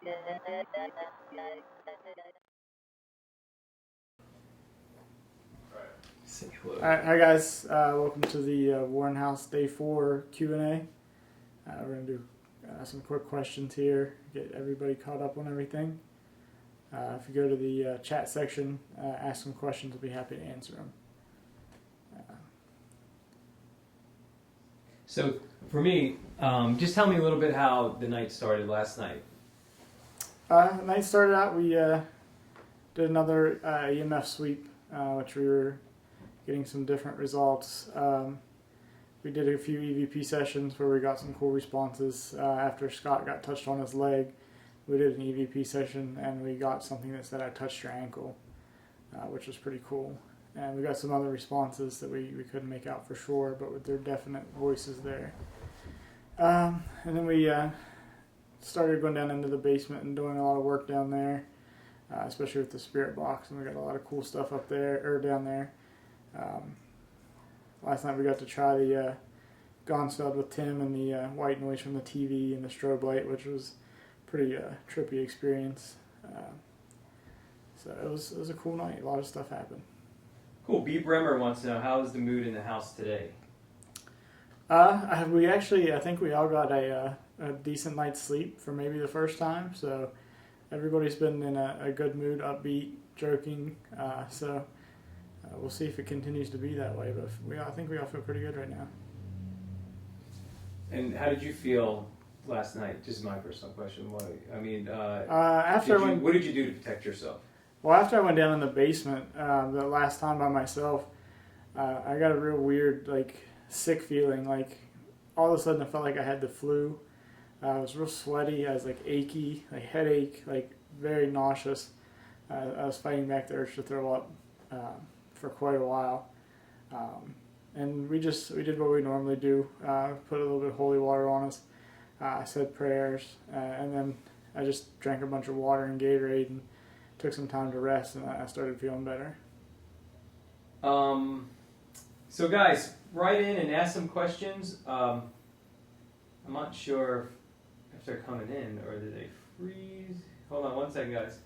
Say hello. Alright, hi guys, welcome to the Warren House Day 4 Q&A. We're going to do some quick questions here, get everybody caught up on everything. If you go to the chat section, ask some questions, we'll be happy to answer them. So for me, just tell me a little bit how the night started last night. Night started out, we did another EMF sweep, which we were getting some different results. We did a few EVP sessions where we got some cool responses. After Scott got touched on his leg, we did an EVP session and we got something that said, "I touched your ankle," which was pretty cool. And we got some other responses that we couldn't make out for sure, but with their definite voices there. And then we started going down into the basement and doing a lot of work down there, especially with the spirit box, and we got a lot of cool stuff up there, or down there. Last night we got to try the Ganzfeld with Tim and the white noise from the TV and the strobe light, which was pretty trippy experience. So it was a cool night. A lot of stuff happened. Cool. B. Bremer wants to know, how is the mood in the house today? I think we all got a decent night's sleep for maybe the first time. So everybody's been in a good mood, upbeat, joking. So we'll see if it continues to be that way. But I think we all feel pretty good right now. And how did you feel last night? Just my personal question. What did you do to protect yourself? Well, after I went down in the basement the last time by myself, I got a real weird, sick feeling. Like, all of a sudden I felt like I had the flu. I was real sweaty. I was, achy, headache, very nauseous. I was fighting back the urge to throw up for quite a while. And we did what we normally do. Put a little bit of holy water on us. I said prayers. And then I just drank a bunch of water and Gatorade and took some time to rest, and I started feeling better. So guys, write in and ask some questions. I'm not sure if they're coming in or did they freeze. Hold on one second, guys.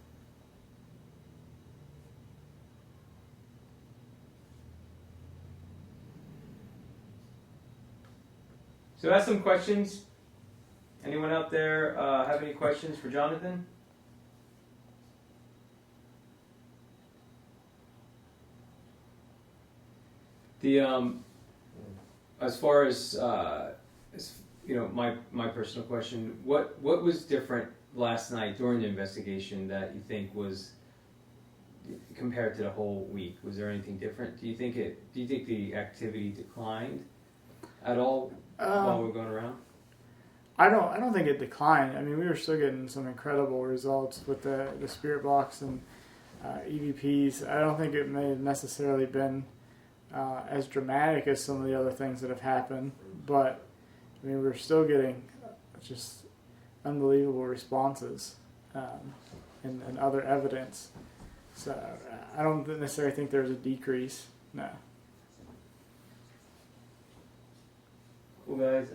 So ask some questions. Anyone out there have any questions for Jonathan? As far as my personal question, what was different last night during the investigation that you think was compared to the whole week? Was there anything different? Do you think the activity declined at all while we were going around? I don't think it declined. I mean, we were still getting some incredible results with the spirit box and EVPs. I don't think it may have necessarily been as dramatic as some of the other things that have happened, but I mean, we're still getting just unbelievable responses and other evidence. So I don't necessarily think there's a decrease. No. Cool, guys.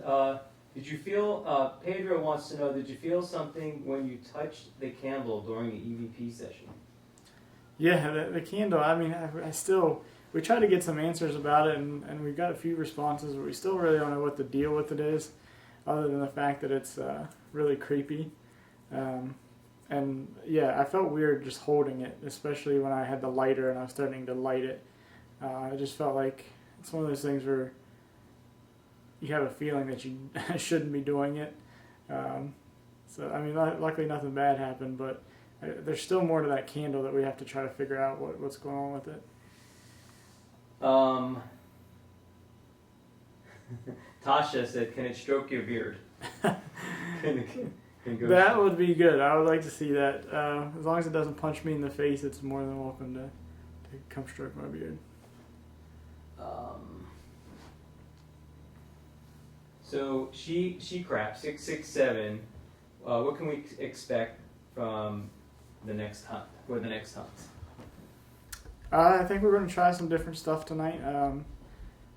Did you feel? Pedro wants to know: did you feel something when you touched the candle during the EVP session? Yeah, the candle. I mean, we tried to get some answers about it, and we got a few responses, but we still really don't know what the deal with it is, other than the fact that it's really creepy. And yeah, I felt weird just holding it, especially when I had the lighter and I was starting to light it. I just felt like it's one of those things where you have a feeling that you shouldn't be doing it. So, I mean, luckily nothing bad happened, but there's still more to that candle that we have to try to figure out what's going on with it. Tasha said, "Can it stroke your beard?" That would be good. I would like to see that. As long as it doesn't punch me in the face, it's more than welcome to come stroke my beard. So she crapped 667. What can we expect from the next hunt? Or the next hunt? I think we're going to try some different stuff tonight.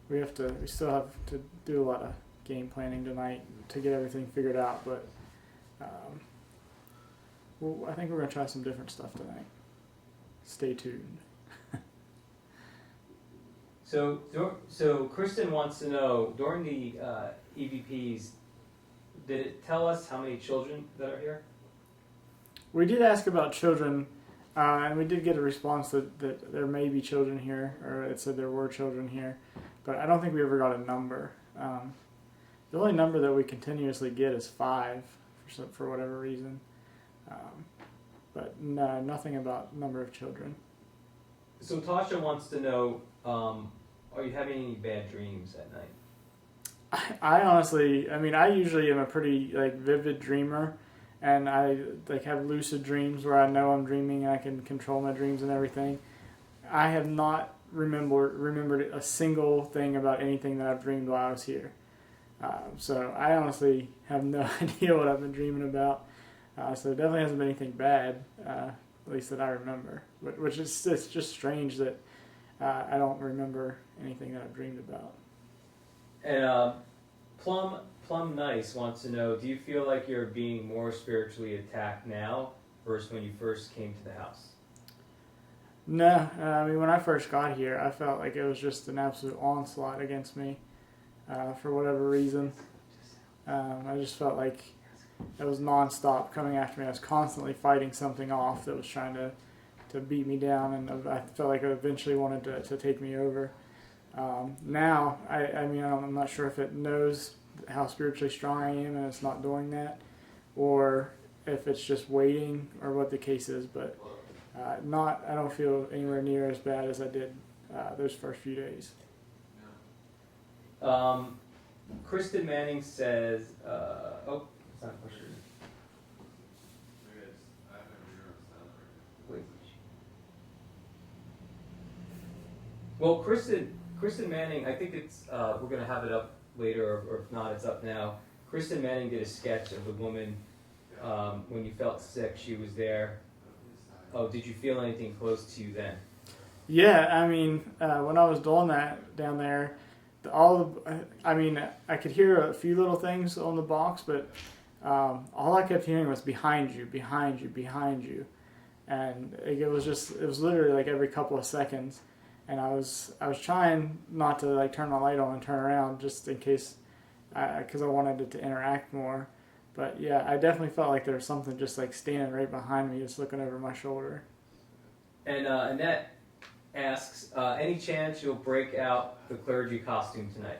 We still have to do a lot of game planning tonight to get everything figured out. But I think we're gonna try some different stuff tonight. Stay tuned. So Kristen wants to know, during the EVPs, did it tell us how many children that are here? We did ask about children, and we did get a response that there may be children here, or it said there were children here, but I don't think we ever got a number. The only number that we continuously get is 5 for whatever reason, but no, nothing about number of children. So Tasha wants to know, are you having any bad dreams at night? I honestly, I usually am a pretty vivid dreamer, and I have lucid dreams where I know I'm dreaming and I can control my dreams and everything. I have not remembered a single thing about anything that I've dreamed while I was here. So I honestly have no idea what I've been dreaming about. So it definitely hasn't been anything bad, at least that I remember. Which is it's just strange that I don't remember anything that I've dreamed about. And Plum Nice wants to know, do you feel like you're being more spiritually attacked now versus when you first came to the house? No, when I first got here, I felt like it was just an absolute onslaught against me for whatever reason. I just felt like it was nonstop coming after me. I was constantly fighting something off that was trying to beat me down, and I felt like it eventually wanted to take me over. Now, I'm not sure if it knows how spiritually strong I am and it's not doing that, or if it's just waiting, or what the case is, but I don't feel anywhere near as bad as I did those first few days. Kristen Manning says, it's not a question. Wait. Well, Kristen Manning, I think it's, we're going to have it up later, or if not, it's up now. Kristen Manning did a sketch of the woman when you felt sick. She was there. Oh, did you feel anything close to you then? Yeah, when I was doing that down there, I could hear a few little things on the box, but all I kept hearing was behind you, behind you, behind you, and it was literally like every couple of seconds, and I was trying not to turn my light on and turn around just in case, because I wanted it to interact more. But yeah, I definitely felt like there was something just standing right behind me, just looking over my shoulder. And Annette asks, any chance you'll break out the clergy costume tonight?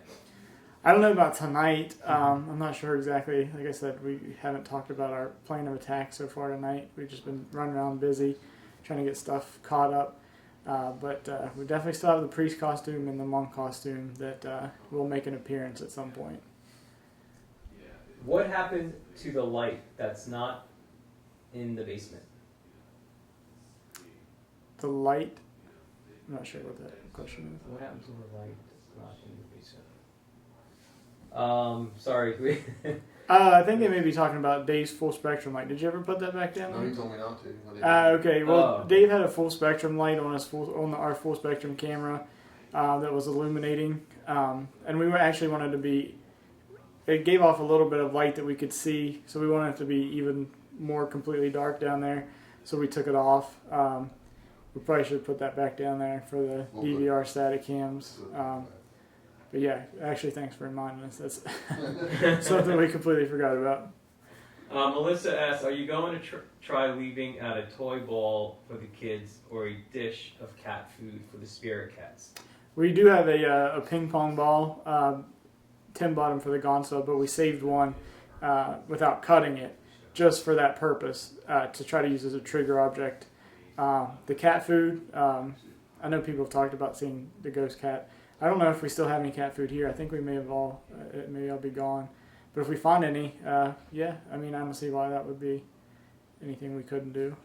I don't know about tonight. I'm not sure exactly. Like I said, we haven't talked about our plan of attack so far tonight. We've just been running around busy, trying to get stuff caught up. But we definitely still have the priest costume and the monk costume that will make an appearance at some point. What happened to the light that's not in the basement? The light? I'm not sure what that question is. What happens to the light that's not in the basement? Sorry. I think they may be talking about Dave's full spectrum light. Did you ever put that back down? No, he told me not to. Okay. Well, Dave had a full spectrum light on our full spectrum camera that was illuminating, and we actually wanted to be. It gave off a little bit of light that we could see, so we wanted it to be even more completely dark down there. So we took it off. We probably should put that back down there for the DVR static cams. But yeah, actually, thanks for reminding us. That's something we completely forgot about. Melissa asks, are you going to try leaving out a toy ball for the kids or a dish of cat food for the spirit cats? We do have a ping pong ball. Tim bought them for the Ganzfeld, but we saved one without cutting it just for that purpose, to try to use as a trigger object. The cat food, I know people have talked about seeing the ghost cat. I don't know if we still have any cat food here. I think we may have all, it may all be gone. But if we find any, yeah, I don't see why that would be anything we couldn't do.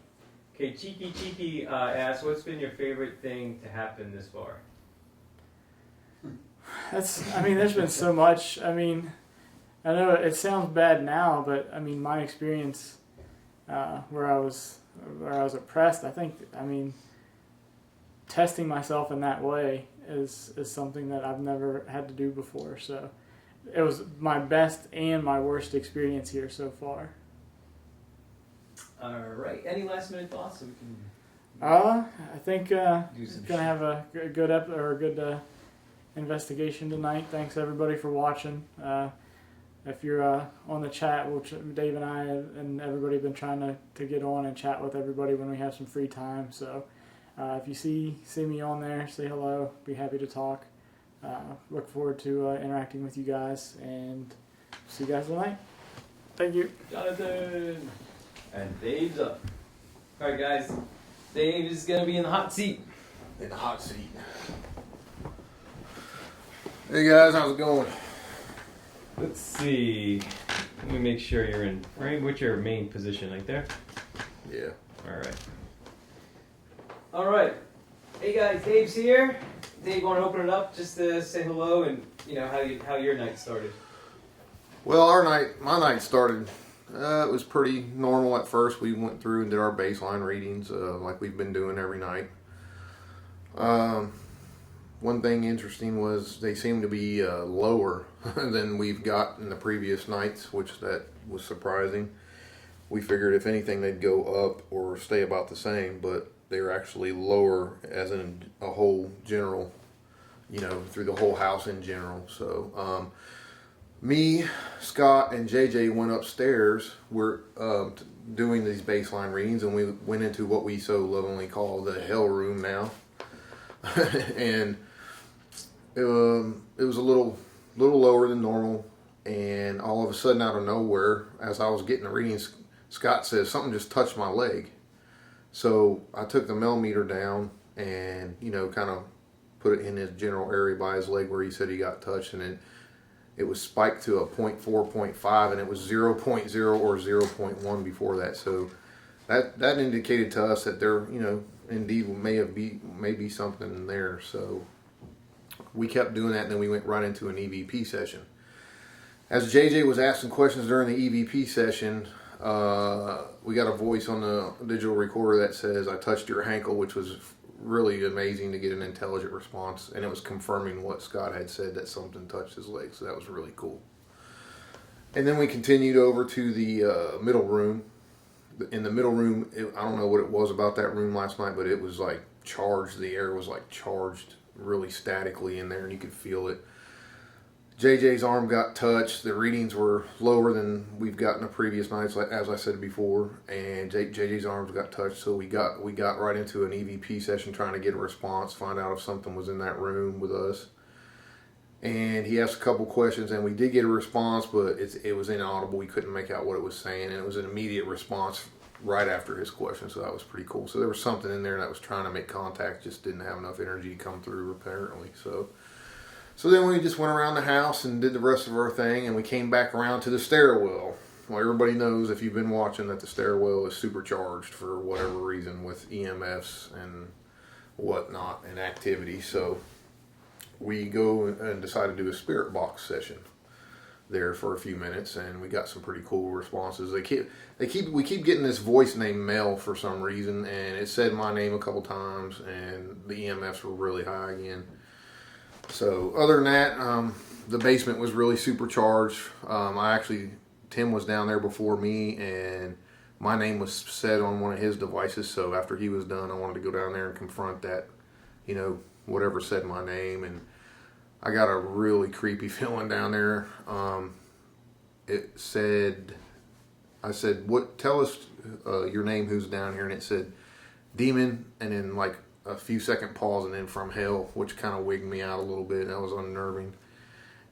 Okay, Cheeky asks, what's been your favorite thing to happen this far? There's been so much. I know it sounds bad now, but my experience where I was oppressed, I think, testing myself in that way is something that I've never had to do before. So it was my best and my worst experience here so far. All right. Any last minute thoughts? So we can I think do it's some gonna have a good investigation tonight. Thanks everybody for watching. If you're on the chat, Dave and I and everybody have been trying to get on and chat with everybody when we have some free time. So if you see me on there, say hello. Be happy to talk. Look forward to interacting with you guys, and see you guys tonight. Thank you. Jonathan. And Dave's up. All right, guys. Dave is going to be in the hot seat. In the hot seat. Hey guys, how's it going? Let's see. Let me make sure you're in frame. What's your main position? Like there? Yeah. All right. All right. Hey guys, Dave's here. Dave, want to open it up just to say hello and how your night started? Well, my night started. It was pretty normal at first. We went through and did our baseline readings like we've been doing every night. One thing interesting was they seemed to be lower than we've got in the previous nights, which that was surprising. We figured if anything they'd go up or stay about the same, but they were actually lower as in a whole general, through the whole house in general. So me, Scott, and JJ went upstairs. We're doing these baseline readings, and we went into what we so lovingly call the hell room now. And it was a little lower than normal, and all of a sudden, out of nowhere, as I was getting the readings, Scott says something just touched my leg. So I took the millimeter down and kind of put it in his general area by his leg where he said he got touched, and it was spiked to a 0.4, 0.5, and it was 0.0 or 0.1 before that. So that indicated to us that there, indeed may be something in there. So we kept doing that, and then we went right into an EVP session. As JJ was asking questions during the EVP session, we got a voice on the digital recorder that says, "I touched your ankle," which was really amazing to get an intelligent response, and it was confirming what Scott had said, that something touched his leg. So that was really cool. And then we continued over to the middle room. In the middle room, I don't know what it was about that room last night, but it was like charged. The air was like charged really statically in there, and you could feel it. JJ's arm got touched. The readings were lower than we've gotten the previous nights, like as I said before, and JJ's arms got touched. So we got right into an EVP session, trying to get a response, find out if something was in that room with us. And he asked a couple questions, and we did get a response, but it was inaudible. We couldn't make out what it was saying, and it was an immediate response right after his question. So that was pretty cool. So there was something in there that was trying to make contact, just didn't have enough energy to come through apparently. So then we just went around the house and did the rest of our thing, and we came back around to the stairwell. Well, everybody knows, if you've been watching, that the stairwell is supercharged for whatever reason with EMFs and whatnot and activity. So we go and decide to do a spirit box session there for a few minutes, and we got some pretty cool responses. We keep getting this voice named Mel for some reason, and it said my name a couple times, and the EMFs were really high again. So other than that, the basement was really supercharged. Tim was down there before me, and my name was said on one of his devices. So after he was done, I wanted to go down there and confront that, whatever said my name. And I got a really creepy feeling down there. I said, "What? Tell us your name, who's down here?" And it said, "Demon," and then like a few second pause, and then "From hell," which kind of wigged me out a little bit. That was unnerving.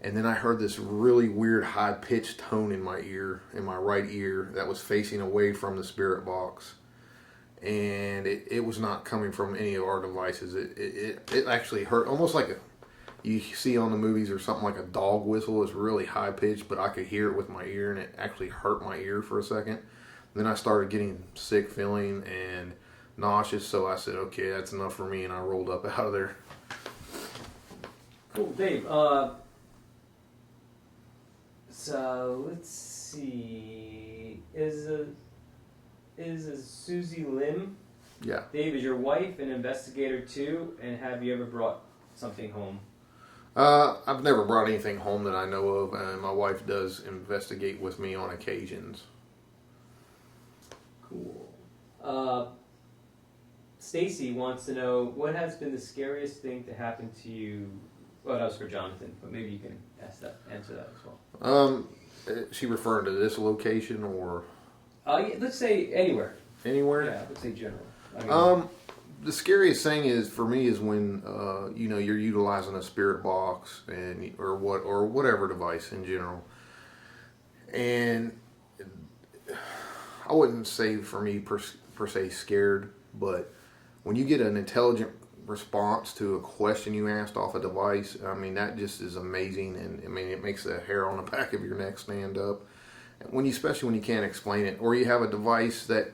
And then I heard this really weird high-pitched tone in my ear, in my right ear, that was facing away from the spirit box. And it was not coming from any of our devices. It actually hurt, almost like you see on the movies or something, like a dog whistle. It's really high-pitched, but I could hear it with my ear, and it actually hurt my ear for a second. Then I started getting sick feeling and nauseous, so I said, okay, that's enough for me, and I rolled up out of there. Cool, Dave. So let's see. Is Susie Lim? Yeah. Dave, is your wife an investigator too? And have you ever brought something home? I've never brought anything home that I know of, and my wife does investigate with me on occasions. Cool. Stacy wants to know what has been the scariest thing to happen to you. Well, that was for Jonathan, but maybe you can answer that as well. Is she referring to this location or Yeah, let's say anywhere. anywhere? Yeah, let's say general. The scariest thing is for me is when you're utilizing a spirit box or whatever device in general, and I wouldn't say for me per se scared, but when you get an intelligent response to a question you asked off a device, I mean that just is amazing, and I mean it makes the hair on the back of your neck stand up. Especially when you can't explain it, or you have a device that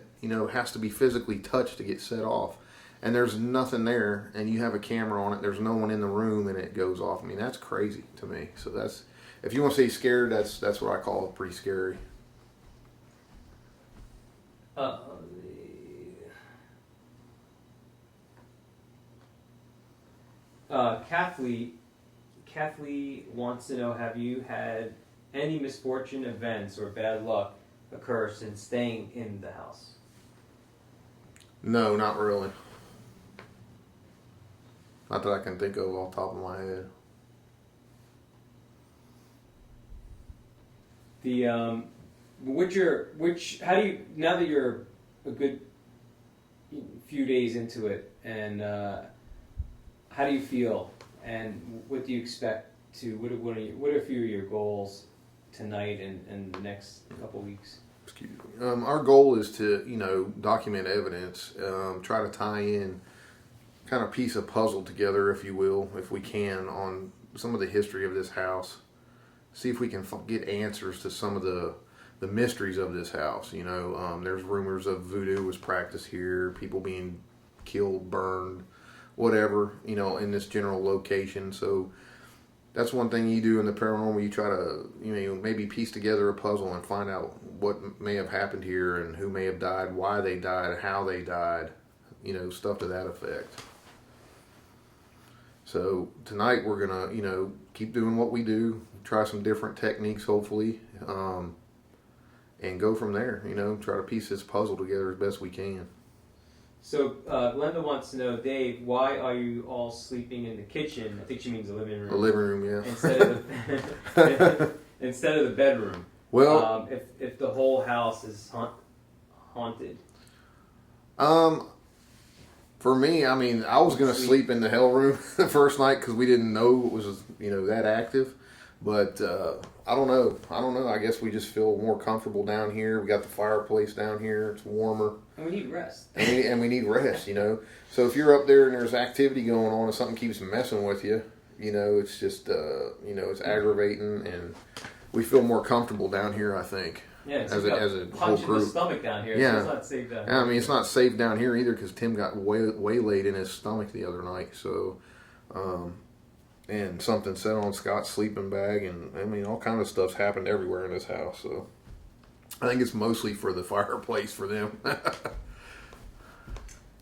has to be physically touched to get set off, and there's nothing there, and you have a camera on it, there's no one in the room, and it goes off. I mean, that's crazy to me. So that's, if you want to say scared, that's what I call pretty scary. Kathleen wants to know, have you had any misfortune events or bad luck occur since staying in the house? No, not really. Not that I can think of off the top of my head. How do you, now that you're a good few days into it, and how do you feel, and what do you expect to, what are a few of your goals tonight and the next couple weeks? Excuse me. Our goal is to, document evidence, try to tie in, kind of piece a puzzle together, if you will, if we can, on some of the history of this house. See if we can get answers to some of the mysteries of this house. There's rumors of voodoo was practiced here, people being killed, burned, whatever, in this general location. So that's one thing you do in the paranormal. You try to, maybe piece together a puzzle and find out what may have happened here and who may have died, why they died, how they died, stuff to that effect. So tonight we're going to, keep doing what we do, try some different techniques, hopefully, and go from there, try to piece this puzzle together as best we can. So Glenda wants to know, Dave, why are you all sleeping in the kitchen? I think she means the living room. The living room, yeah. Instead of the bedroom. Well, if the whole house is haunted. For me, I mean, I was going to sleep in the hell room the first night because we didn't know it was, that active. But I don't know. I guess we just feel more comfortable down here. We got the fireplace down here. It's warmer. And we need rest. And we need rest, So if you're up there and there's activity going on and something keeps messing with you, it's just, it's aggravating. And we feel more comfortable down here, I think. Yeah, it's as a whole group. In the stomach down here. Yeah. So it's not safe down here. I mean, it's not safe down here either because Tim got waylaid in his stomach the other night. So, and something set on Scott's sleeping bag, and I mean, all kind of stuff's happened everywhere in this house. So, I think it's mostly for the fireplace for them.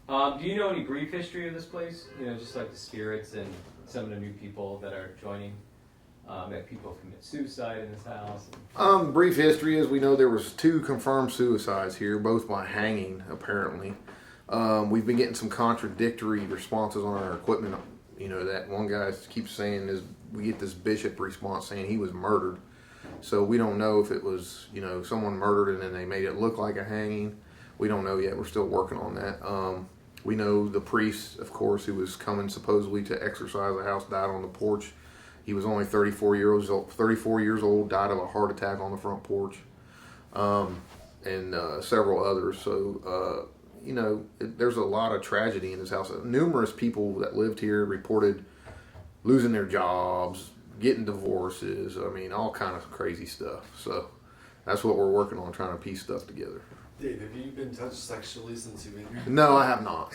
Do you know any brief history of this place? Just like the spirits and some of the new people that are joining. That people commit suicide in this house. Brief history is we know there was 2 confirmed suicides here, both by hanging, apparently. We've been getting some contradictory responses on our equipment. That one guy keeps saying is we get this bishop response saying he was murdered. So we don't know if it was, someone murdered and then they made it look like a hanging. We don't know yet. We're still working on that. We know the priest, of course, who was coming supposedly to exorcise the house, died on the porch. He was only 34 years old, died of a heart attack on the front porch, and several others. So, there's a lot of tragedy in this house. Numerous people that lived here reported losing their jobs, getting divorces. I mean, all kind of crazy stuff. So that's what we're working on, trying to piece stuff together. Dave, have you been touched sexually since you've been here? No, I have not.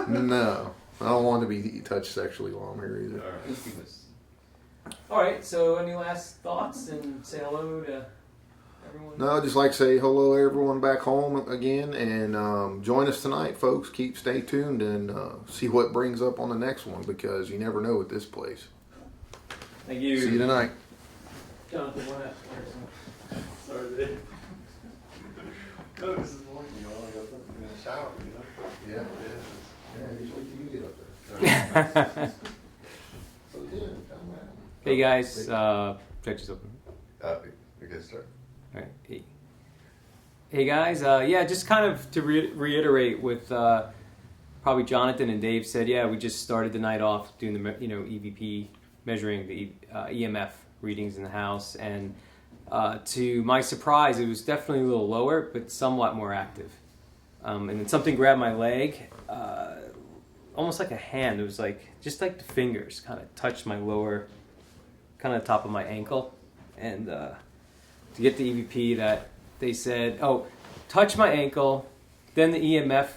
No. I don't want to be touched sexually while I'm here either. All right, so any last thoughts and say hello to everyone? No, I'd just like to say hello everyone back home again, and join us tonight, folks. Stay tuned and see what brings up on the next one, because you never know with this place. Thank you. See you tonight. Jonathan, what happened? Sorry, Dave. No, this is morning, you know, I got in the shower, you know? Yeah. Yeah. Just wait till you get up there. So yeah, come around. Hey guys, check this open. You guys start. All right. Hey guys, yeah, just kind of to reiterate with probably Jonathan and Dave said, yeah, we just started the night off doing the EVP, measuring the EMF readings in the house, and to my surprise, it was definitely a little lower, but somewhat more active. And then something grabbed my leg, almost like a hand. It was like just like the fingers kind of touched my lower, kind of top of my ankle, and to get the EVP that. They said, oh, touch my ankle, then the EMF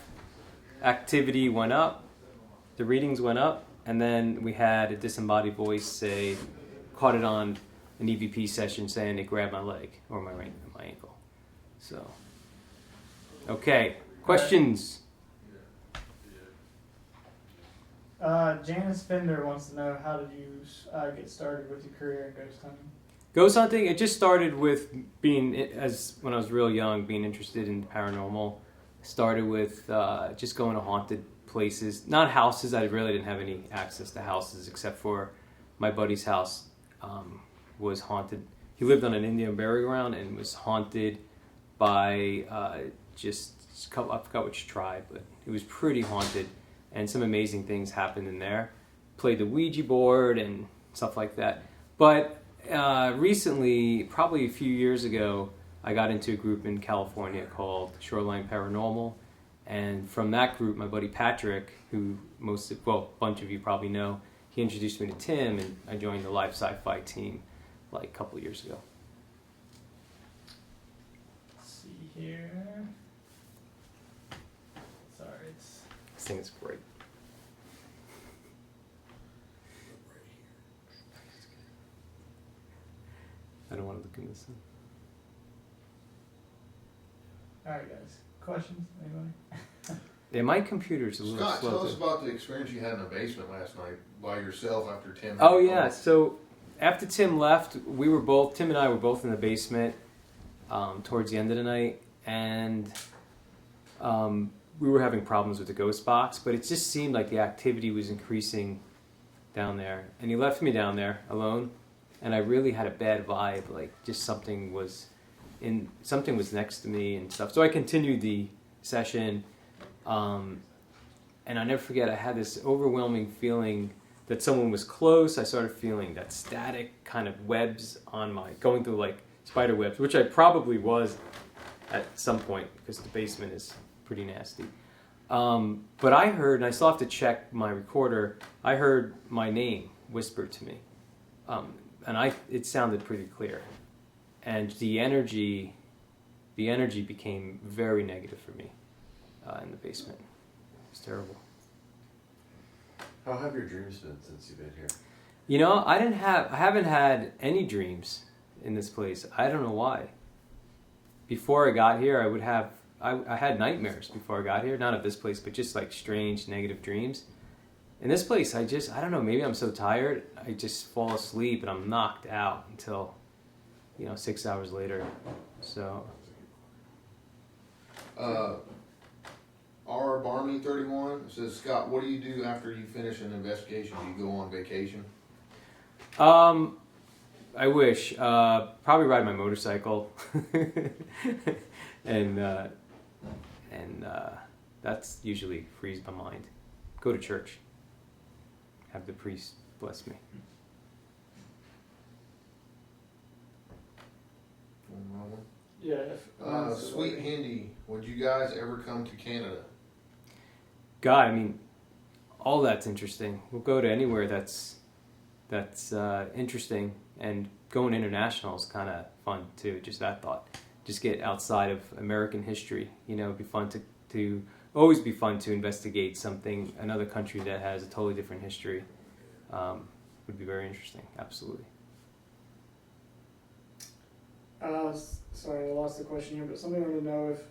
activity went up, the readings went up, and then we had a disembodied voice say, caught it on an EVP session saying it grabbed my leg or my ankle. So, okay, questions? Janice Fender wants to know, how did you get started with your career in ghost hunting? Ghost hunting, it just started with when I was real young, being interested in paranormal. Started with just going to haunted places, not houses. I really didn't have any access to houses except for my buddy's house was haunted. He lived on an Indian burial ground and was haunted by I forgot which tribe, but it was pretty haunted, and some amazing things happened in there. Played the Ouija board and stuff like that, but. Recently, probably a few years ago, I got into a group in California called Shoreline Paranormal, and from that group, my buddy Patrick, who a bunch of you probably know, he introduced me to Tim, and I joined the LiveSciFi team like a couple of years ago. Let's see here. Sorry, it's... This thing is great. I don't want to look in this. Alright guys, questions, anybody? Yeah, my computer's a little Scott, slow. tell us about the experience you had in the basement last night by yourself after Tim. Oh yeah, so after Tim left, Tim and I were both in the basement towards the end of the night, and we were having problems with the ghost box, but it just seemed like the activity was increasing down there, and he left me down there alone, and I really had a bad vibe, like just something was next to me and stuff. So I continued the session, and I never forget, I had this overwhelming feeling that someone was close. I started feeling that static kind of webs going through like spider webs, which I probably was at some point because the basement is pretty nasty. But I heard, and I still have to check my recorder, I heard my name whispered to me. And it sounded pretty clear. And the energy became very negative for me in the basement. It's terrible. How have your dreams been since you've been here? You know, I haven't had any dreams in this place. I don't know why. Before I got here, I had nightmares before I got here. Not of this place, but just like strange negative dreams. In this place, I don't know, maybe I'm so tired, I just fall asleep and I'm knocked out until, 6 hours later. So. R. Barney 31 says, Scott, what do you do after you finish an investigation? Do you go on vacation? I wish. Probably ride my motorcycle. and that's usually frees my mind. Go to church. Have the priest bless me. Yeah. Sweet Hindi, would you guys ever come to Canada? God, I mean, all that's interesting. We'll go to anywhere that's interesting, and going international is kind of fun too. Just that thought. Just get outside of American history. It'd be fun to always be fun to investigate another country that has a totally different history. Would be very interesting. Absolutely. Sorry, I lost the question here, but somebody wanted to know if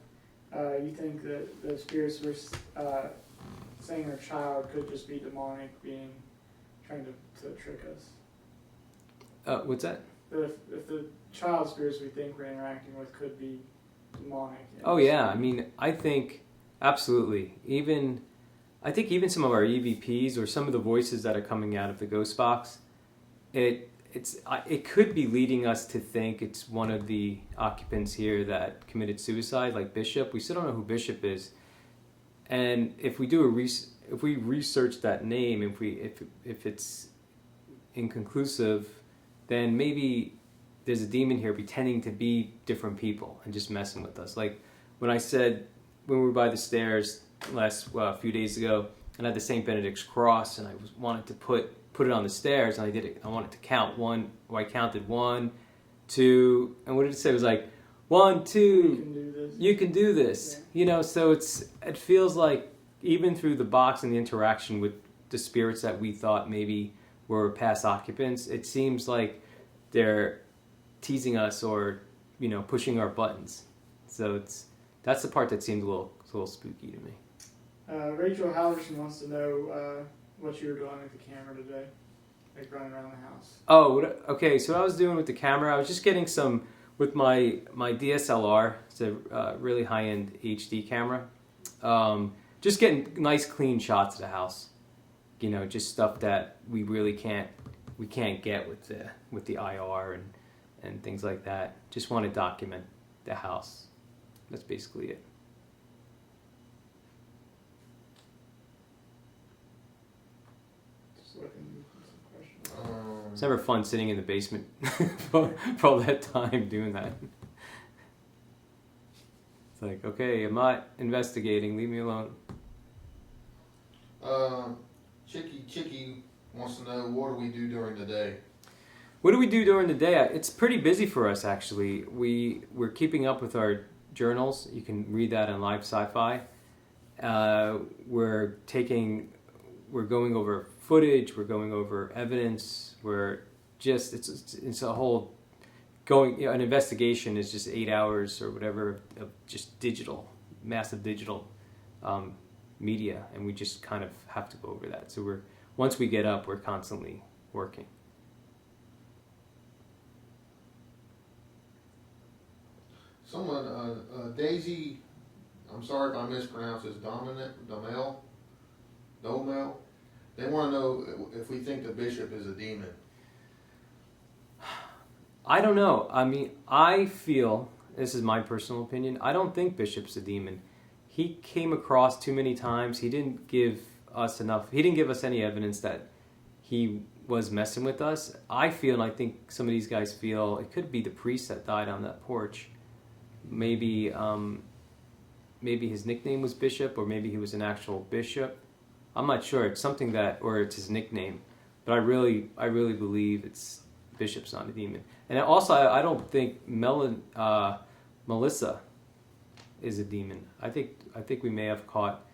you think that the spirits were saying our child could just be demonic being trying to trick us. What's that? If the child spirits we think we're interacting with could be demonic. Oh yeah, I mean, I think absolutely. I think even some of our EVPs or some of the voices that are coming out of the ghost box, it could be leading us to think it's one of the occupants here that committed suicide, like Bishop. We still don't know who Bishop is, and if we research that name, if it's inconclusive, then maybe there's a demon here pretending to be different people and just messing with us. Like when I said when we were by the stairs last few days ago, and I had the St. Benedict's cross, and I wanted to put it on the stairs, and I did it. I wanted to count one. Well, I counted 1, 2, and what did it say? It was like 1, 2. You can do this. You can do this. Yeah. You know, so it feels like even through the box and the interaction with the spirits that we thought maybe were past occupants, it seems like they're teasing us or, you know, pushing our buttons. So that's the part that seemed a little spooky to me. Rachel Halverson wants to know what you were doing with the camera today, like running around the house. Oh, okay. So what I was doing with the camera, I was just getting some with my DSLR. It's a really high-end HD camera. Just getting nice, clean shots of the house. You know, just stuff that we really can't get with the IR and things like that. Just want to document the house. That's basically it. Just looking at some questions. It's never fun sitting in the basement for all that time doing that. It's like, okay, I'm not investigating. Leave me alone. Chicky wants to know, what do we do during the day? What do we do during the day? It's pretty busy for us, actually. We're keeping up with our journals. You can read that on LiveSciFi. We're going over footage. We're going over evidence. We're just it's a whole going. You know, an investigation is just 8 hours or whatever of just massive digital media, and we just kind of have to go over that. So once we get up, we're constantly working. Someone, Daisy, I'm sorry if I mispronounce this, Domel. They want to know if we think the bishop is a demon. I don't know. I mean, I feel, this is my personal opinion, I don't think Bishop's a demon. He came across too many times. He didn't give us any evidence that he was messing with us. I feel, and I think some of these guys feel, it could be the priest that died on that porch. Maybe his nickname was Bishop, or maybe he was an actual bishop. I'm not sure. It's something or it's his nickname. But I really believe it's Bishop's not a demon. And also, I don't think Melissa is a demon. I think we may have caught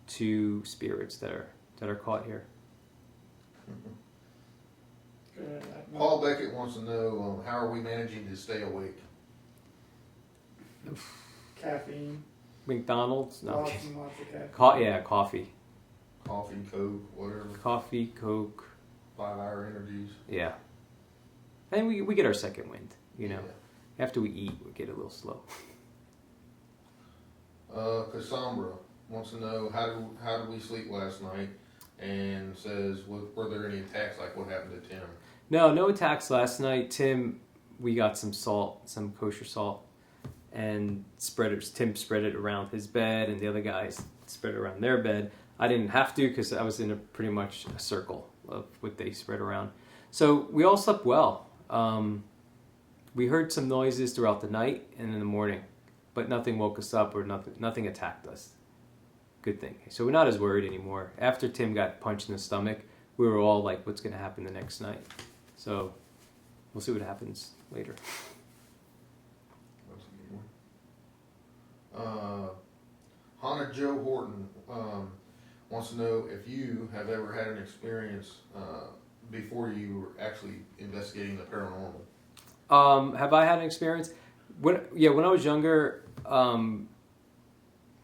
2 spirits that are caught here. Paul Beckett wants to know, how are we managing to stay awake? Caffeine. McDonald's? No. Lots and lots of caffeine. Coffee. Coffee, Coke, whatever. Coffee, Coke. 5-hour interviews. Yeah. And we get our second wind, you know. Yeah. After we eat, we get a little slow. Cassandra wants to know, how did we sleep last night? And says, were there any attacks like what happened to Tim? No attacks last night. Tim, we got some salt, some kosher salt, and Tim spread it around his bed, and the other guys spread it around their bed. I didn't have to because I was in pretty much a circle of what they spread around. So we all slept well. We heard some noises throughout the night and in the morning, but nothing woke us up or nothing attacked us. Good thing. So we're not as worried anymore. After Tim got punched in the stomach, we were all like, what's going to happen the next night? So we'll see what happens later. That's a good one. Hannah Joe Horton wants to know if you have ever had an experience before you were actually investigating the paranormal. Have I had an experience? When I was younger,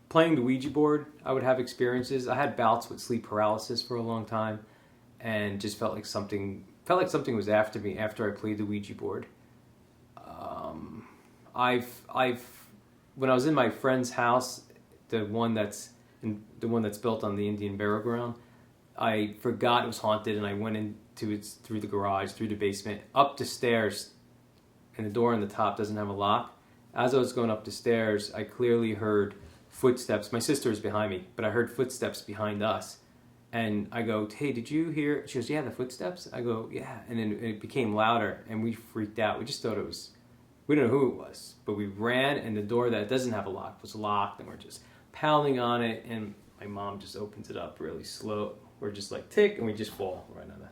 playing the Ouija board, I would have experiences. I had bouts with sleep paralysis for a long time, and just felt like something was after me after I played the Ouija board. I've when I was in my friend's house, the one that's built on the Indian burial ground, I forgot it was haunted, and I went into it through the garage, through the basement, up the stairs, and the door on the top doesn't have a lock. As I was going up the stairs, I clearly heard footsteps. My sister was behind me, but I heard footsteps behind us. And I go, hey, did you hear? She goes, yeah, the footsteps? I go, yeah. And then it became louder, and we freaked out. We just thought it was, we don't know who it was. But we ran, and the door that doesn't have a lock was locked, and we're just pounding on it, and my mom just opens it up really slow. We're just like, tick, and we just fall right on the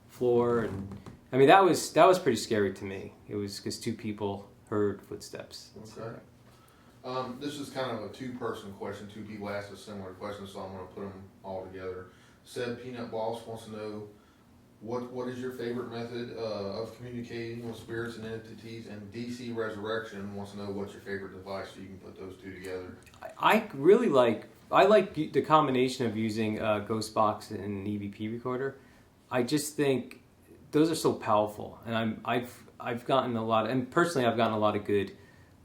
floor. And I mean, that was pretty scary to me. It was because 2 people heard footsteps. Okay. This is kind of a two-person question. 2 people asked a similar question, so I'm going to put them all together. Said Peanut Boss wants to know what is your favorite method of communicating with spirits and entities, and DC Resurrection wants to know what's your favorite device so you can put those 2 together. I like the combination of using Ghost Box and an EVP recorder. I just think those are so powerful, and I've gotten a lot, and personally I've gotten a lot of good,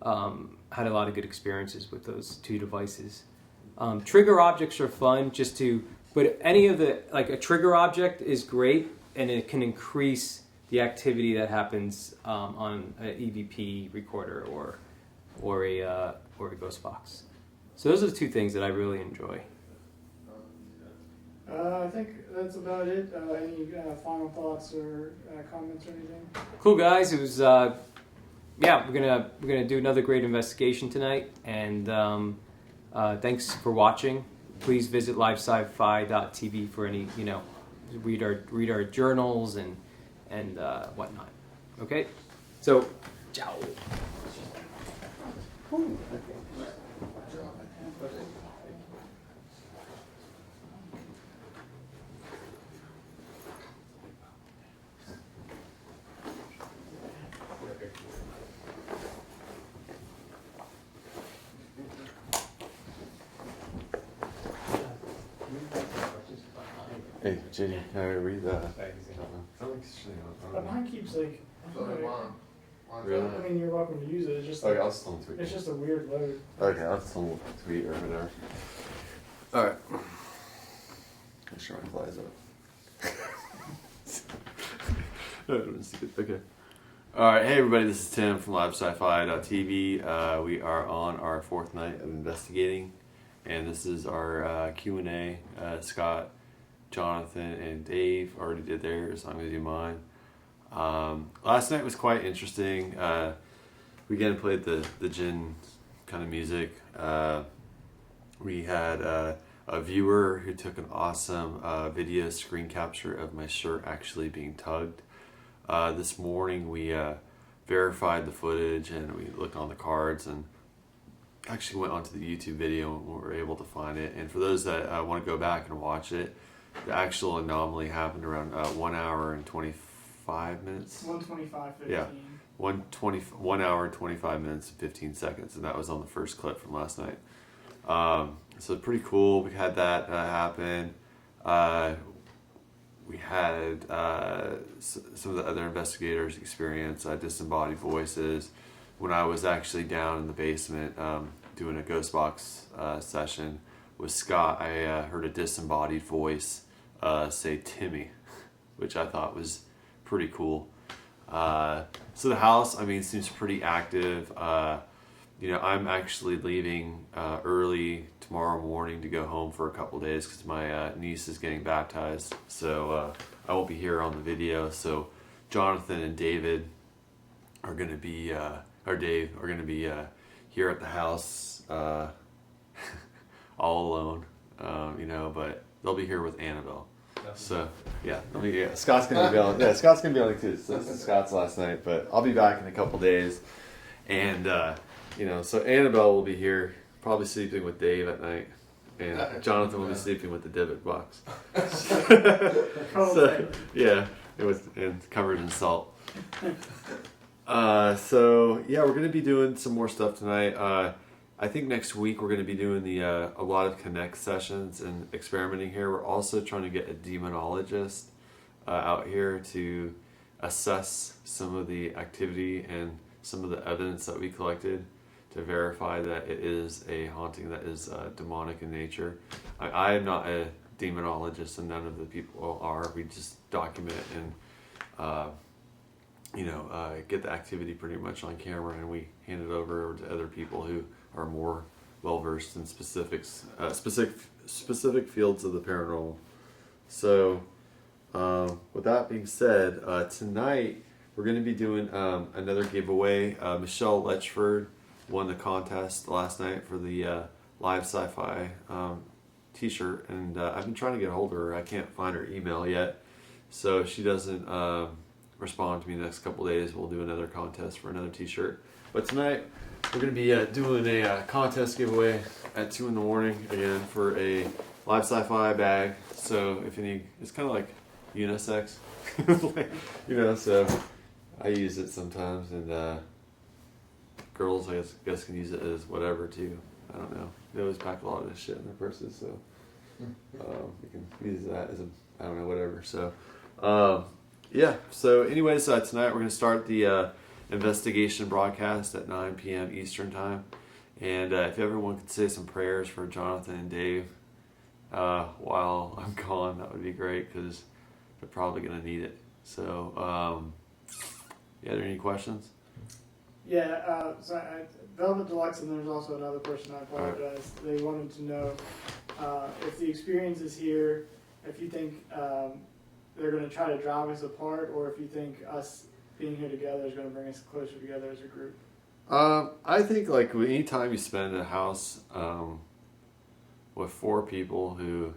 had a lot of good experiences with those 2 devices. Trigger objects are fun but any of like a trigger object is great, and it can increase the activity that happens on an EVP recorder or a Ghost Box. So those are the 2 things that I really enjoy. I think that's about it. Any final thoughts or comments or anything? Cool, guys. It was we're gonna do another great investigation tonight, and thanks for watching. Please visit LiveSciFi.tv for any, read our journals and whatnot. Okay, so ciao. Hey, Jenny, can I read that? But mine keeps like. Really? I mean, you're welcome to use it. It's just Okay, like, I'll just tell him to tweet. it's just a weird load. Okay, I'll just tell him to tweet or whatever. Alright. Make sure my flies up. Okay. Alright, hey everybody, this is Tim from LiveSciFi.tv. We are on our 4th night of investigating, and this is our Q&A. Scott, Jonathan, and Dave already did theirs, so I'm going to do mine. Last night was quite interesting. We again played the gin kind of music. We had a viewer who took an awesome video screen capture of my shirt actually being tugged. This morning we verified the footage, and we looked on the cards and actually went onto the YouTube video and we were able to find it. And for those that want to go back and watch it, the actual anomaly happened around 1 hour and 25 minutes. 1:25:15. Yeah, 1 hour, 25 minutes, and 15 seconds, and that was on the first clip from last night. So pretty cool. We had that happen. We had some of the other investigators experience disembodied voices. When I was actually down in the basement doing a Ghost Box session with Scott, I heard a disembodied voice say Timmy, which I thought was pretty cool. So the house, I mean, seems pretty active. I'm actually leaving early tomorrow morning to go home for a couple days because my niece is getting baptized. So I won't be here on the video. So Jonathan and David are going to be, or Dave are going to be here at the house all alone, but they'll be here with Annabelle. So yeah, Scott's gonna be on. Yeah, Scott's gonna be on it too. So this is Scott's last night, but I'll be back in a couple days, and so Annabelle will be here, probably sleeping with Dave at night, and Jonathan will be sleeping with the Divot box. So yeah, and covered in salt. So yeah, we're gonna be doing some more stuff tonight. I think next week we're going to be doing a lot of Connect sessions and experimenting here. We're also trying to get a demonologist out here to assess some of the activity and some of the evidence that we collected to verify that it is a haunting that is demonic in nature. I am not a demonologist, and none of the people are. We just document and get the activity pretty much on camera, and we hand it over to other people who are more well versed in specific fields of the paranormal. So, with that being said, tonight we're going to be doing another giveaway. Michelle Letchford won the contest last night for the LiveSciFi t-shirt, and I've been trying to get a hold of her. I can't find her email yet, so if she doesn't respond to me the next couple days, we'll do another contest for another t-shirt. But tonight we're going to be doing a contest giveaway at 2 in the morning again for a LiveSciFi bag. So if it's kind of like unisex, so I use it sometimes, and girls I guess can use it as whatever too. I don't know. They always pack a lot of this shit in their purses, so you can use that as I don't know, whatever. So yeah. So anyways, tonight we're going to start the investigation broadcast at 9 p.m. Eastern time, and if everyone could say some prayers for Jonathan and Dave while I'm gone, that would be great, because they're probably going to need it. So yeah, are there any questions? Yeah, Velvet Deluxe, and there's also another person, I apologize. Right. They wanted to know if the experience is here, if you think they're going to try to drive us apart, or if you think us being here together is going to bring us closer together as a group. I think like anytime you spend in a house with 4 people who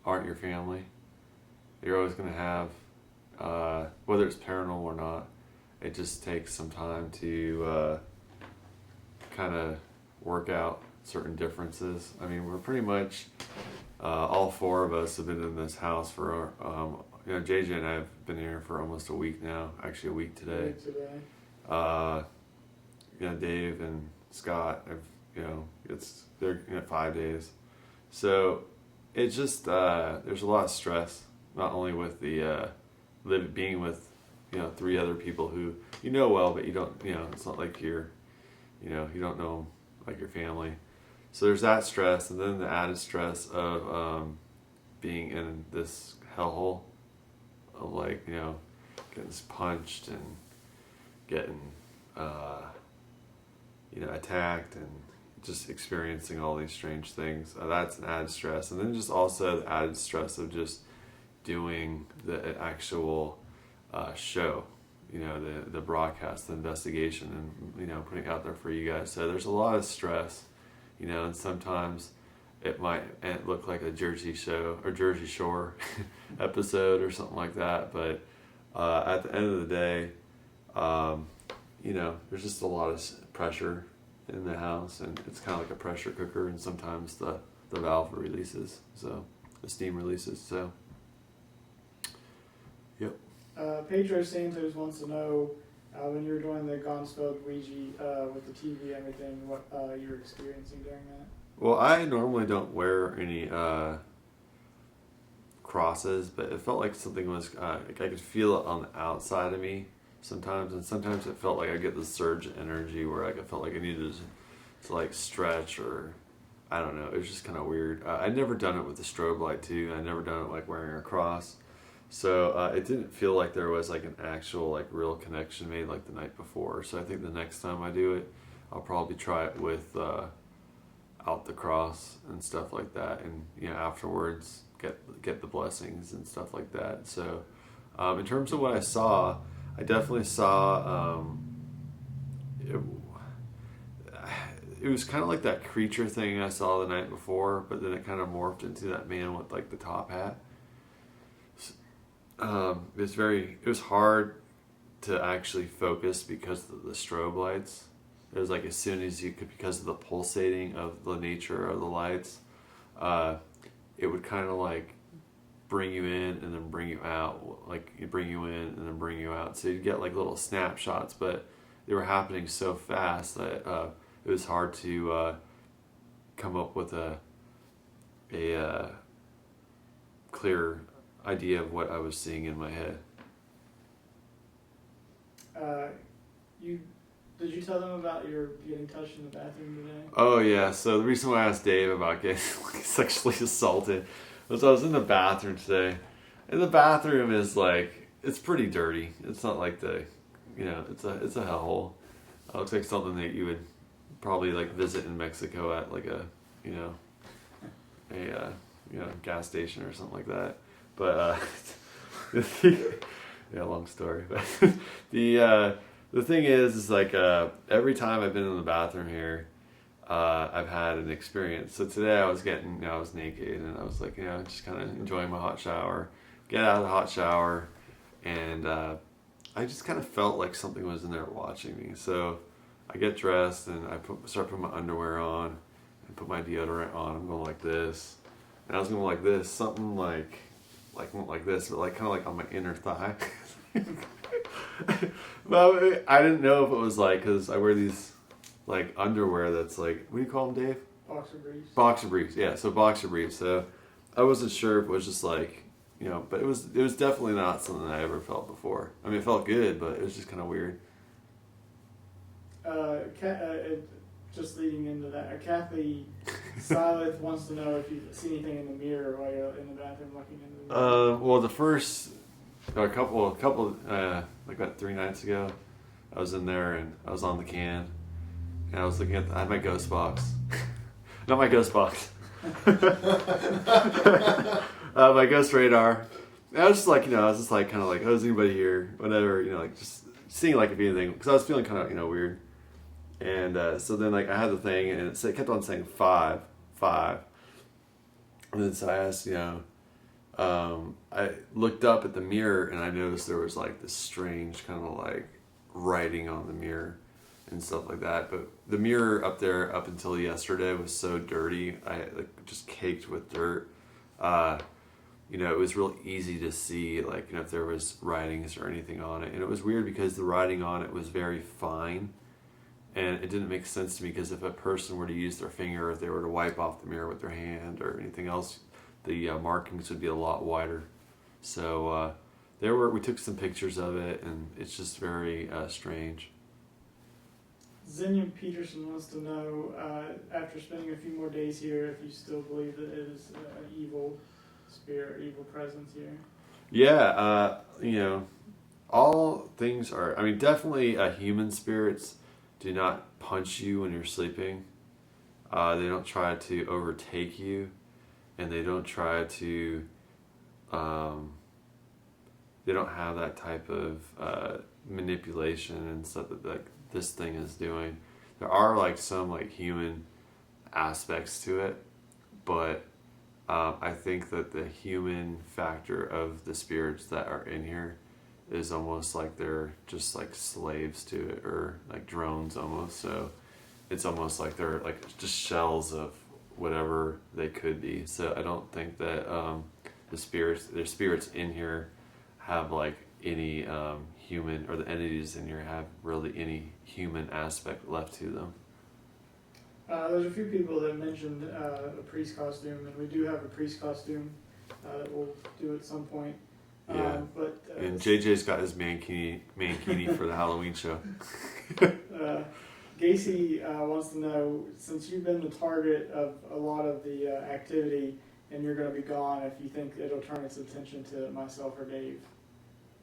aren't your family, you're always going to have, whether it's paranormal or not, it just takes some time to kind of work out certain differences. I mean, we're pretty much, all 4 of us have been in this house for, JJ and I have been here for almost a week now, actually a week today. Dave and Scott have, they're 5 days. So it's just, there's a lot of stress, not only with the, being with, 3 other people who you know well, but you don't, it's not like you're, you don't know them like your family. So there's that stress, and then the added stress of being in this hellhole of getting punched and getting, attacked and just experiencing all these strange things. That's an added stress. And then just also the added stress of just doing the actual show, the broadcast, the investigation, and putting it out there for you guys. So there's a lot of stress, and sometimes it might look like a Jersey Shore episode or something like that, but at the end of the day, there's just a lot of pressure in the house, and it's kind of like a pressure cooker, and sometimes the valve releases, so the steam releases. So yep. Pedro Santos wants to know when you were doing the Ganzfeld Ouija with the TV and everything, what you were experiencing during that. Well, I normally don't wear any crosses, but it felt like something was, I could feel it on the outside of me sometimes, and sometimes it felt like I get this surge of energy where I felt like I needed to stretch, or I don't know, it was just kind of weird. I'd never done it with the strobe light too. I'd never done it wearing a cross. So it didn't feel like there was an actual real connection made like the night before. So I think the next time I do it, I'll probably try it with out the cross and stuff like that, and afterwards get the blessings and stuff like that. So in terms of what I saw, I definitely saw it was kind of like that creature thing I saw the night before, but then it kind of morphed into that man with the top hat. It was hard to actually focus because of the strobe lights. It was as soon as you could, because of the pulsating of the nature of the lights, it would kind of bring you in and then bring you out, bring you in and then bring you out. So you'd get little snapshots, but they were happening so fast that it was hard to come up with a clear idea of what I was seeing in my head. You Did you tell them about your getting touched in the bathroom today? Oh yeah. So the reason why I asked Dave about getting like, sexually assaulted was I was in the bathroom today, and the bathroom is like it's pretty dirty. It's not like it's a hellhole. It looks like something that you would probably like visit in Mexico at like a gas station or something like that. But yeah, long story. But the thing is like every time I've been in the bathroom here, I've had an experience. So today I was naked and I was like, just kind of enjoying my hot shower. Get out of the hot shower, and I just kind of felt like something was in there watching me. So I get dressed and I start putting my underwear on and put my deodorant on. I'm going like this, and I was going like this, something like this, but like kind of like on my inner thigh. Well, I didn't know if it was like because I wear these like underwear that's like, what do you call them, Dave? Boxer briefs. Boxer briefs, yeah. So boxer briefs. So I wasn't sure if it was just like, but it was definitely not something I ever felt before. I mean, it felt good, but it was just kind of weird. Just leading into that, Kathy Silith wants to know if you see anything in the mirror while you're in the bathroom looking into the mirror. Well, the first, a couple, like about 3 nights ago, I was in there and I was on the can, and I was looking I had my ghost box, not my ghost box, my ghost radar. And I was just like, kind of like, oh, is anybody here? Whatever, like just seeing like if anything, because I was feeling kind of, weird. And so then like I had the thing and it kept on saying 5, 5. And then so I asked, I looked up at the mirror and I noticed there was like this strange kind of like writing on the mirror and stuff like that. But the mirror up there up until yesterday was so dirty. I like just caked with dirt. It was real easy to see like, if there was writings or anything on it. And it was weird because the writing on it was very fine. And it didn't make sense to me because if a person were to use their finger, if they were to wipe off the mirror with their hand or anything else, the markings would be a lot wider. So we took some pictures of it, and it's just very strange. Xenia Peterson wants to know, after spending a few more days here, if you still believe that it is an evil spirit, evil presence here. Yeah, all things are, definitely human spirits do not punch you when you're sleeping. They don't try to overtake you, and they don't try to, they don't have that type of manipulation and stuff that like this thing is doing. There are like some like human aspects to it, but I think that the human factor of the spirits that are in here is almost like they're just like slaves to it, or like drones almost. So it's almost like they're like just shells of whatever they could be. So I don't think that their spirits in here have like any human, or the entities in here have really any human aspect left to them. There's a few people that mentioned a priest costume, and we do have a priest costume that we'll do at some point. Yeah, and JJ's got his mankini for the Halloween show. Gacy wants to know, since you've been the target of a lot of the activity and you're going to be gone, if you think it'll turn its attention to myself or Dave.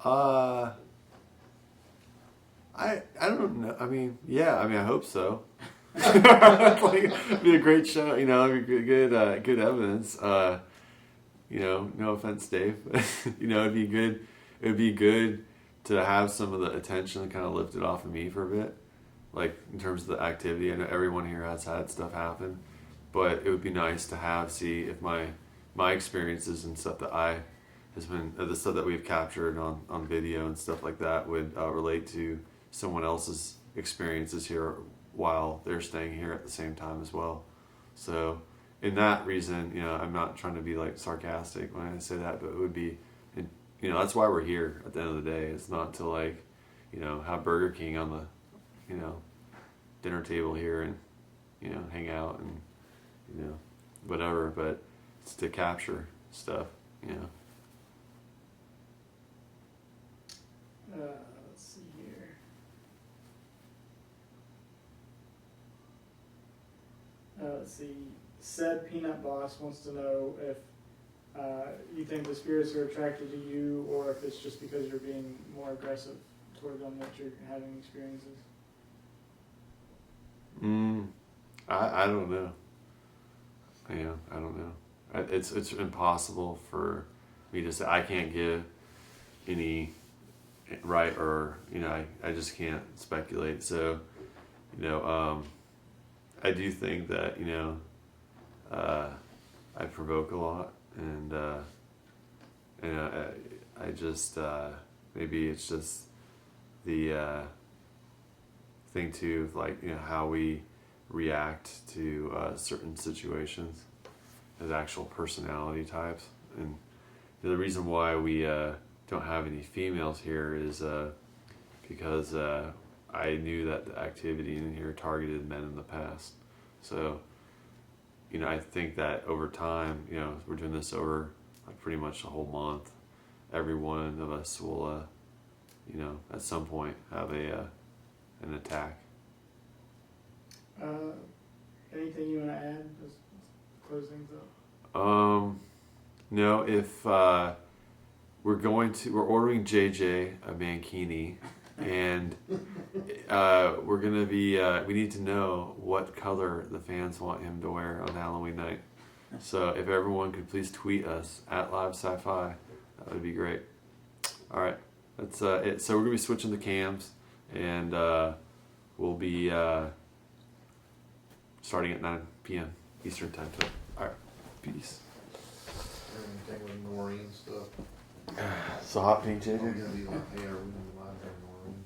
I don't know. I hope so. Like, it'd be a great show, it'd be good evidence. No offense, Dave. It'd be good to have some of the attention kind of lifted off of me for a bit, like in terms of the activity. I know everyone here has had stuff happen, but it would be nice to see if my experiences and stuff that the stuff that we've captured on video and stuff like that would relate to someone else's experiences here while they're staying here at the same time as well. So in that reason, I'm not trying to be like sarcastic when I say that, but it would be, that's why we're here at the end of the day. It's not to like, have Burger King on the, dinner table here and, hang out and, whatever, but it's to capture stuff, Let's see here. Let's see. Said Peanut Boss wants to know if you think the spirits are attracted to you, or if it's just because you're being more aggressive toward them that you're having experiences. I don't know. Yeah, I don't know. It's impossible for me to say. I can't give any right, or I just can't speculate. So I do think that I provoke a lot, and I just maybe it's just the thing too, like how we react to certain situations as actual personality types. And the reason why we don't have any females here is because I knew that the activity in here targeted men in the past. So I think that over time, we're doing this over pretty much a whole month. Every one of us will at some point have an attack. Anything you want to add? Just close things up. No, if we're ordering JJ a mankini, and we're gonna be we need to know what color the fans want him to wear on Halloween night. So if everyone could please tweet us at LiveSciFi, that would be great. All right, that's it. So we're gonna be switching the cams, and we'll be starting at 9 p.m. Eastern time. So, all right, peace. Anything with Noreen stuff? So hot pink, Are we JJ? gonna be like, hey, are we gonna live have Noreen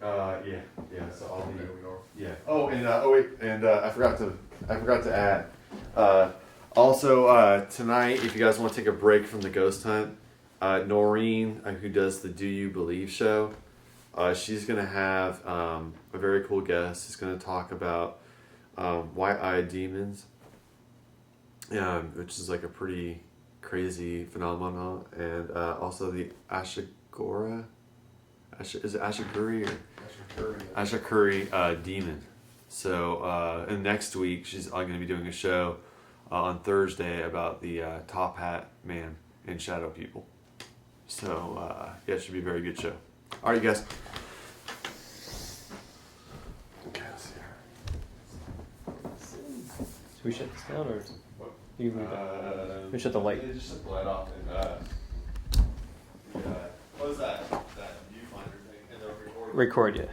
or Yeah. So I'll not? be. Okay, we are. Yeah. Oh, and I forgot to add. Also, tonight, if you guys want to take a break from the ghost hunt, Noreen, who does the Do You Believe show, she's gonna have a very cool guest. She's gonna talk about white-eyed demons, which is like a pretty crazy phenomenon, and also the Ashiguri or Ashikuri demon. So, and next week she's going to be doing a show on Thursday about the Top Hat Man and Shadow People. So, yeah, it should be a very good show. All right, you guys. Okay, let's see here. Should we shut this down, or you can leave it? We shut the light. Yeah, just shut the light off and close that viewfinder thing and then record. Record, yeah.